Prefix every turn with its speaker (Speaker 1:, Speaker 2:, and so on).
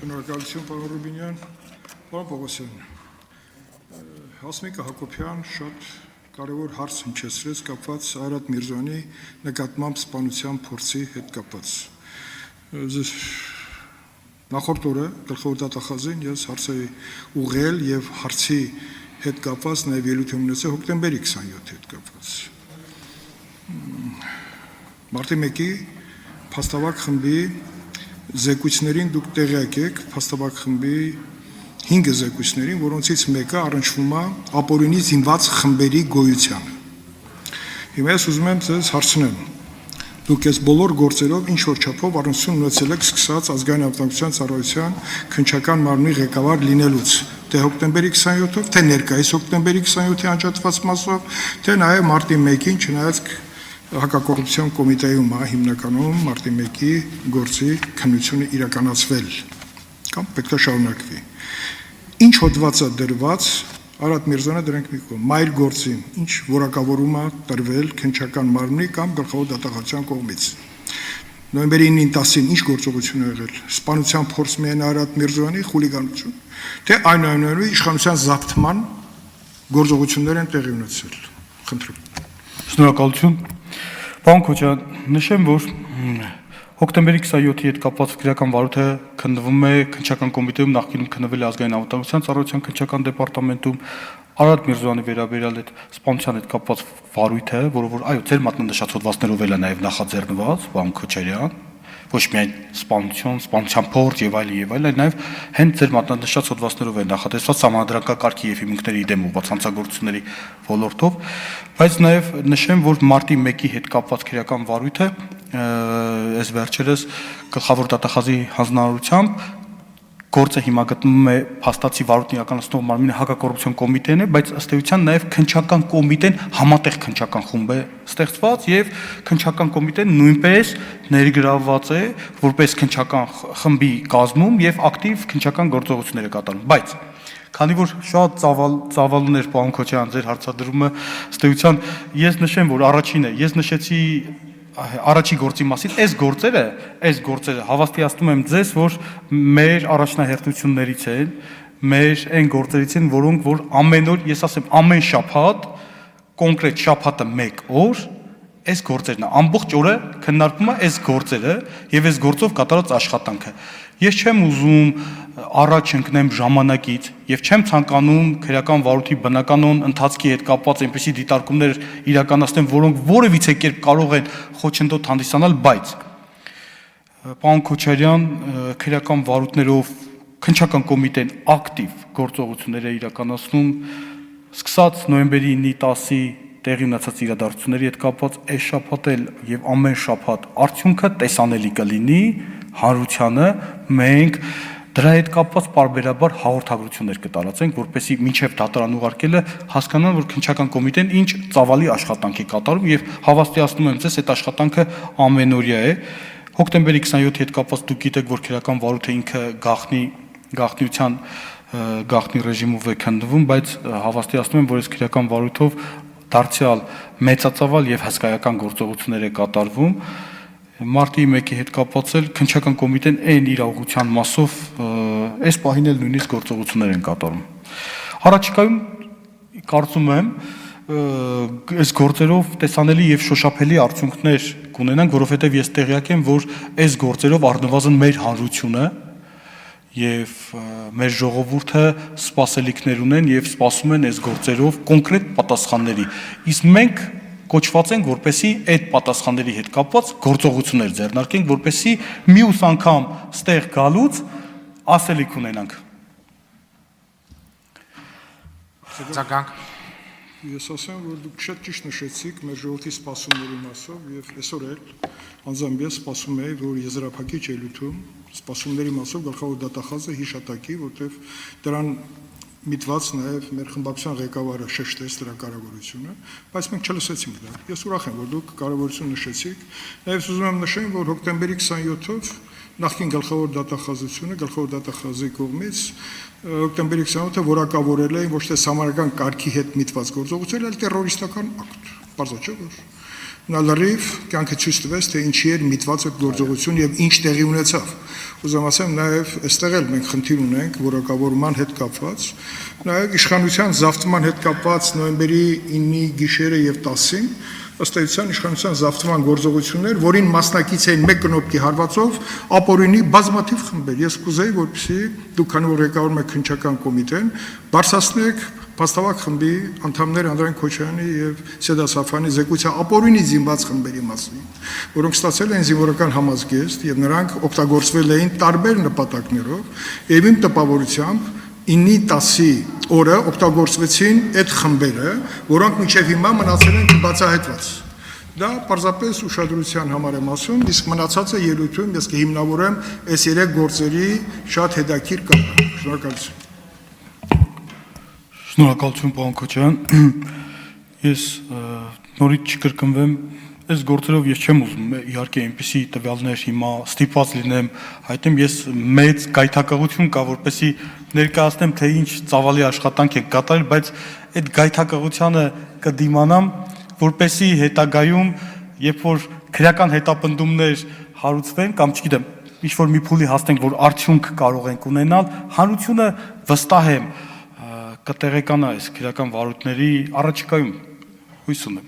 Speaker 1: Շնորհակալություն, պարոն Ռուբինյան, պարոն Պողոսյան, Հասմիկը Հակոբյան շատ կարևոր հարց հնչեցրեց կապված Արարատ Միրզոյանի նկատմամբ սպանության փորձի հետ կապված։ Նախորդ օրը գլխավոր դատախազին ես հարց էի ուղղել եւ հարցի հետ կապված նաեւ ելույթ ունեցել հոկտեմբերի 27-ի հետ կապված։ Մարտի 1-ի փաստավակ խմբի զեկույցներին դուք տեղյակ եք, փաստավակ խմբի 5 զեկույցներին, որոնցից մեկը առնչվում է ապօրինի զինված խմբերի գոյությանը։ Հիմա ես ուզում եմ ձեզ հարցնեմ, դուք այս բոլոր գործերով ինչ որ չափով առնչություն ունեցել եք սկսած ազգային անվտանգության ծառայության քննչական մարմնի ղեկավար լինելուց, թե հոկտեմբերի 27-ով, թե ներկայիս հոկտեմբերի 27-ի անջատված մասով, թե նաև մարտի 1-ին, չնայած հակակոռուպցիոն կոմիտեում է հիմնականում մարտի 1-ի գործի քննությունը իրականացվել կամ պետք է շարունակվի։ Ինչ հոդված է դրված Արարատ Միրզոյանը դրանք մի կողմ, մայր գործին, ինչ որակավորում է տրվել քննչական մարմնի կամ գլխավոր դատախազության կողմից։ Նոյեմբերի 9-ին 10-ին ինչ գործողություն է եղել։ Սպանության փորձ միայն Արարատ Միրզոյանի խուլիգանություն, թե այնուամենայնիվ իշխանության զավթման գործողություններ են տեղի ունեցել։ Խնդրում։
Speaker 2: Շնորհակալություն։ Պարոն Քոչարյան, նշեմ, որ հոկտեմբերի 27-ի հետ կապված քրեական վարույթը քննվում է քննչական կոմիտեում, նախկինում քննվել է ազգային անվտանգության ծառայության քննչական դեպարտամենտում, Արարատ Միրզոյանի վերաբերյալ այդ սպանության հետ կապված վարույթը, որը որ այո, ձեր մատնանշած հոդվածներով էլ է նաև նախաձեռնված, պարոն Քոչարյան, ոչ միայն սպանություն, սպանության փորձ եւ այլ, նաև հենց ձեր մատնանշած հոդվածներով է նախատեսված համանդրակակարգի եւ հիմունքների դեմ ուղղված հանցագործությունների ոլորտով, բայց նաև նշեմ, որ մարտի 1-ի հետ կապված քրեական վարույթը այս վերջերս գլխավոր դատախազի հանձնարարությամբ գործը հիմա գտնվում է փաստացի վարույթն իրականացնող մարմինի հակակոռուպցիոն կոմիտեն է, բայց ըստ էության նաև քննչական կոմիտեն համատեղ քննչական խումբ է ստեղծված եւ քննչական կոմիտեն նույնպես ներգրավված է որպես քննչական խմբի կազմում եւ ակտիվ քննչական գործողություններ է կատարում, բայց քանի որ շատ ծավալներ պարոն Քոչարյան ձեր հարցադրումը ըստ էության ես նշեմ, որ առաջինը ես նշեցի առաջի գործի մասին, այս գործերը հավաստիացնում եմ ձեզ, որ մեր առաջնահերթություններից են, մեր այն գործերից են, որոնք որ ամեն օր, ես ասեմ, ամեն շաբաթ, կոնկրետ շաբաթը 1 օր, այս գործերն է, ամբողջ օրը քննարկվում է այս գործերը եւ այս գործով կատարած աշխատանքը։ Ես չեմ ուզում առաջ ընկնեմ ժամանակից եւ չեմ ցանկանում քրեական վարույթի բնականոն ընթացքի հետ կապված այնպիսի դիտարկումներ իրականացնեմ, որոնք որևիցե կերպ կարող են խոչընդոտ հանդիսանալ, բայց պարոն Քոչարյան, քրեական վարույթներով քննչական կոմիտեն ակտիվ գործողություններ է իրականացնում, սկսած նոյեմբերի 9-ի 10-ի տեղի ունեցած իրադարձությունների հետ կապված այս շաբաթ էլ եւ ամեն շաբաթ արդյունքը տեսանելի կլինի հանրությանը, մենք դրա հետ կապված պարբերաբար հաղորդագրություններ կտարածենք, որպեսզի մինչև դատարան ուղարկելը հասկանան, որ քննչական կոմիտեն ինչ ծավալի աշխատանք է կատարում եւ հավաստիացնում եմ ձեզ, այդ աշխատանքը ամենօրյա է։ Հոկտեմբերի 27-ի հետ կապված դուք գիտեք, որ քրեական վարույթը ինքը գաղտնիության գաղտնի ռեժիմով է քննվում, բայց հավաստիացնում եմ, որ այս քրեական վարույթով դարձյալ մեծածավալ եւ հսկայական գործողություններ է կատարվում։ Մարտի 1-ի հետ կապված էլ քննչական կոմիտեն այն իր ուղղության մասով այս պահին էլ նույնիսկ գործողություններ են կատարում։ Առաջիկայում կարծում եմ այս գործերով տեսանելի եւ շոշափելի արդյունքներ կունենանք, որովհետեւ ես տեղյակ եմ, որ այս գործերով առնվազն մեր հանրությունը եւ մեր ժողովուրդը սպասելիքներ ունեն եւ սպասում են այս գործերով կոնկրետ պատասխանների։ Իսկ մենք կոչված ենք, որպեսի այդ պատասխանների հետ կապված գործողություններ ձեռնարկենք, որպեսի մյուս անգամ ստեղ գալուց ասելիք ունենանք։
Speaker 3: Ցանկանք։
Speaker 1: Ես ասեմ, որ դուք շատ ճիշտ նշեցիք մեր ժողովրդի սպասումների մասով եւ այսօր էլ անձամբ ես սպասում եի, որ եզրափակիչ ելույթում սպասումների մասով գլխավոր դատախազը հիշատակի, որտեղ դրան միտված նաև մեր խմբակցության ղեկավարը շեշտեց դրա կարևորությունը, բայց մենք չլսեցինք դա։ Ես ուրախ եմ, որ դուք կարևորություն նշեցիք։ Նաև ուզում եմ նշեմ, որ հոկտեմբերի 27-ով նախկին գլխավոր դատախազությունը, գլխավոր դատախազի կողմից հոկտեմբերի 27-ը որակավորել է ոչ թե համարական կարգի հետ միտված գործողություն, այլ տերորիստական ակտ։ Պարզա չէ՞ որ Նա լրիվ կյանքը ցույց տվեց, թե ինչի էր միտված այդ գործողություն եւ ինչ տեղի ունեցավ։ Ուզում ասեմ, նաեւ այստեղ էլ մենք խնդիր ունենք որակավորման հետ կապված, նաեւ իշխանության զավթման հետ կապված նոյեմբերի 9-ի գիշերը եւ 10-ին ըստ էության իշխանության զավթման գործողություններ, որին մասնակից էին մեկ կնոպկի հարվածով ապօրինի բազմաթիվ խմբեր։ Ես կուզեի, որպեսզի դուք քանի որ ղեկավարում եք քննչական կոմիտեն, բարձրացնեք Փաստավակ խմբի անդամներ Անդրանիկ Քոչարյանի եւ Սեդա Սաֆյանի զեկույցը ապօրինի զինված խմբերի մասին, որոնք ստացել են զինվորական համազգեստ եւ նրանք օգտագործվել էին տարբեր նպատակներով եւ իմ տպավորությամբ 9-ի 10-ի օրը օգտագործվեցին այդ խմբերը, որոնք մինչև հիմա մնացել են բացահայտված։ Դա պարզապես ուշադրության համար եմ ասում, իսկ մնացածը ելույթում ես կհիմնավորեմ այս 3 գործերի շատ հետաքրքիր կապը։ Շնորհակալություն։
Speaker 2: Շնորհակալություն, պարոն Քոչարյան։ Ես նորից չկրկնվեմ, այս գործերով ես չեմ ուզում, իհարկե այնպիսի տվյալներ հիմա ստիպված լինեմ, հայտնեմ ես մեծ գայթակղություն կա, որպեսզի ներկայացնեմ, թե ինչ ծավալի աշխատանք եք կատարել, բայց այդ գայթակղությանը կդիմանամ, որպեսզի հետագայում, երբ որ քրեական հետապնդումներ հարուցվեն կամ չգիտեմ, ինչ որ մի փուլի հասնենք, որ արդյունք կարող ենք ունենալ, հանրությունը վստահ եմ կտեղեկանա այս քրեական վարույթների առաջիկայում հույս ունեմ։